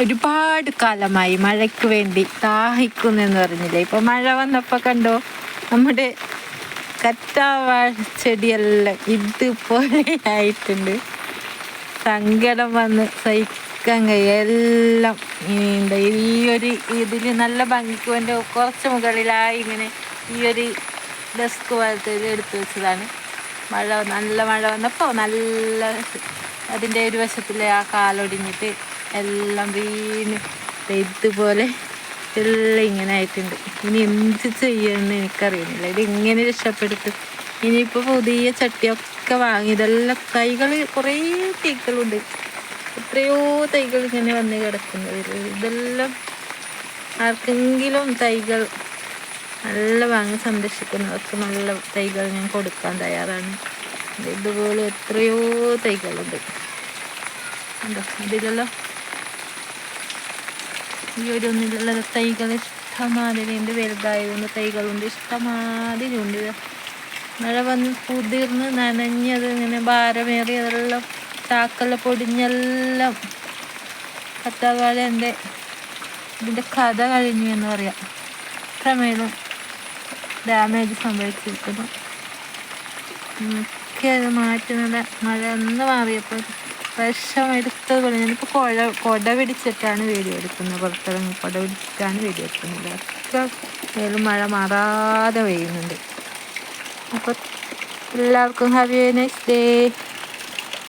ഒരുപാട് കാലമായി മഴയ്ക്ക് വേണ്ടി ദാഹിക്കുന്നെന്ന് പറഞ്ഞില്ലേ. ഇപ്പൊ മഴ വന്നപ്പോ കണ്ടോ നമ്മുടെ കറ്റാവാഴ ചെടിയെല്ലാം ഇതുപോലെ ആയിട്ടുണ്ട്. സങ്കടം വന്ന് സഹിക്കാൻ കഴിയും എല്ലാം. ഈ ഒരു ഇതിൽ നല്ല ഭംഗിക്ക് വേണ്ടി കുറച്ച് മുകളിലായി ഇങ്ങനെ ഈ ഒരു ഡെസ്ക് പോലത്തെ ഇത് എടുത്തു വെച്ചതാണ്. നല്ല മഴ വന്നപ്പോൾ നല്ല അതിൻ്റെ ഒരു വശത്തിലെ ആ കാലൊടിഞ്ഞിട്ട് എല്ലാം വീണ് ഇതുപോലെ എല്ലാം ഇങ്ങനെ ആയിട്ടുണ്ട്. ഇനി എന്ത് ചെയ്യുമെന്ന് എനിക്കറിയുന്നില്ല. ഇതിങ്ങനെ രക്ഷപ്പെടുത്തും. ഇനിയിപ്പോൾ പുതിയ ചട്ടിയൊക്കെ വാങ്ങി ഇതെല്ലാം തൈകൾ കുറേ തൈകളുണ്ട്. എത്രയോ തൈകൾ ഇങ്ങനെ വന്ന് കിടക്കുന്നത്. ഇതെല്ലാം ആർക്കെങ്കിലും തൈകൾ നല്ല വാങ്ങി സംരക്ഷിക്കുന്നവർക്ക് നല്ല തൈകൾ ഞാൻ കൊടുക്കാൻ തയ്യാറാണ്. ഇതുപോലെ എത്രയോ തൈകളുണ്ട്. ഉണ്ടോ അതിലെല്ലാം ഈ ഒരു ഒന്നിലുള്ള തൈകൾ ഇഷ്ടമാതിരി ഉണ്ട്. വലുതായതുകൊണ്ട് തൈകളുണ്ട് ഇഷ്ടമാതിരി ഉണ്ട്. മഴ വന്ന് കുതിർന്ന് നനഞ്ഞത് ഇങ്ങനെ ഭാരമേറിയതെല്ലാം ചാക്കെല്ലാം പൊടിഞ്ഞെല്ലാം കറ്റാവാഴ ഇതിൻ്റെ കഥ കഴിഞ്ഞു എന്ന് പറയാം. അത്രമേലും ഡാമേജ് സംഭവിച്ചിരിക്കുന്നു. ഒക്കെ അത് മാറ്റുന്നത് മഴ ഒന്ന് മാറിയപ്പോൾ വിഷം എടുത്തത് പോലെ. ഞാനിപ്പോൾ കൊട പിടിച്ചിട്ടാണ് വീഡിയോ എടുക്കുന്നത്. പുറത്തിറങ്ങി കൊട പിടിച്ചിട്ടാണ് വീഡിയോ എടുക്കുന്നത്. ഒക്കെ മേലും മഴ മാറാതെ പെയ്യുന്നുണ്ട്. അപ്പോൾ എല്ലാവർക്കും ഹാവ് എ നൈസ് ഡേ.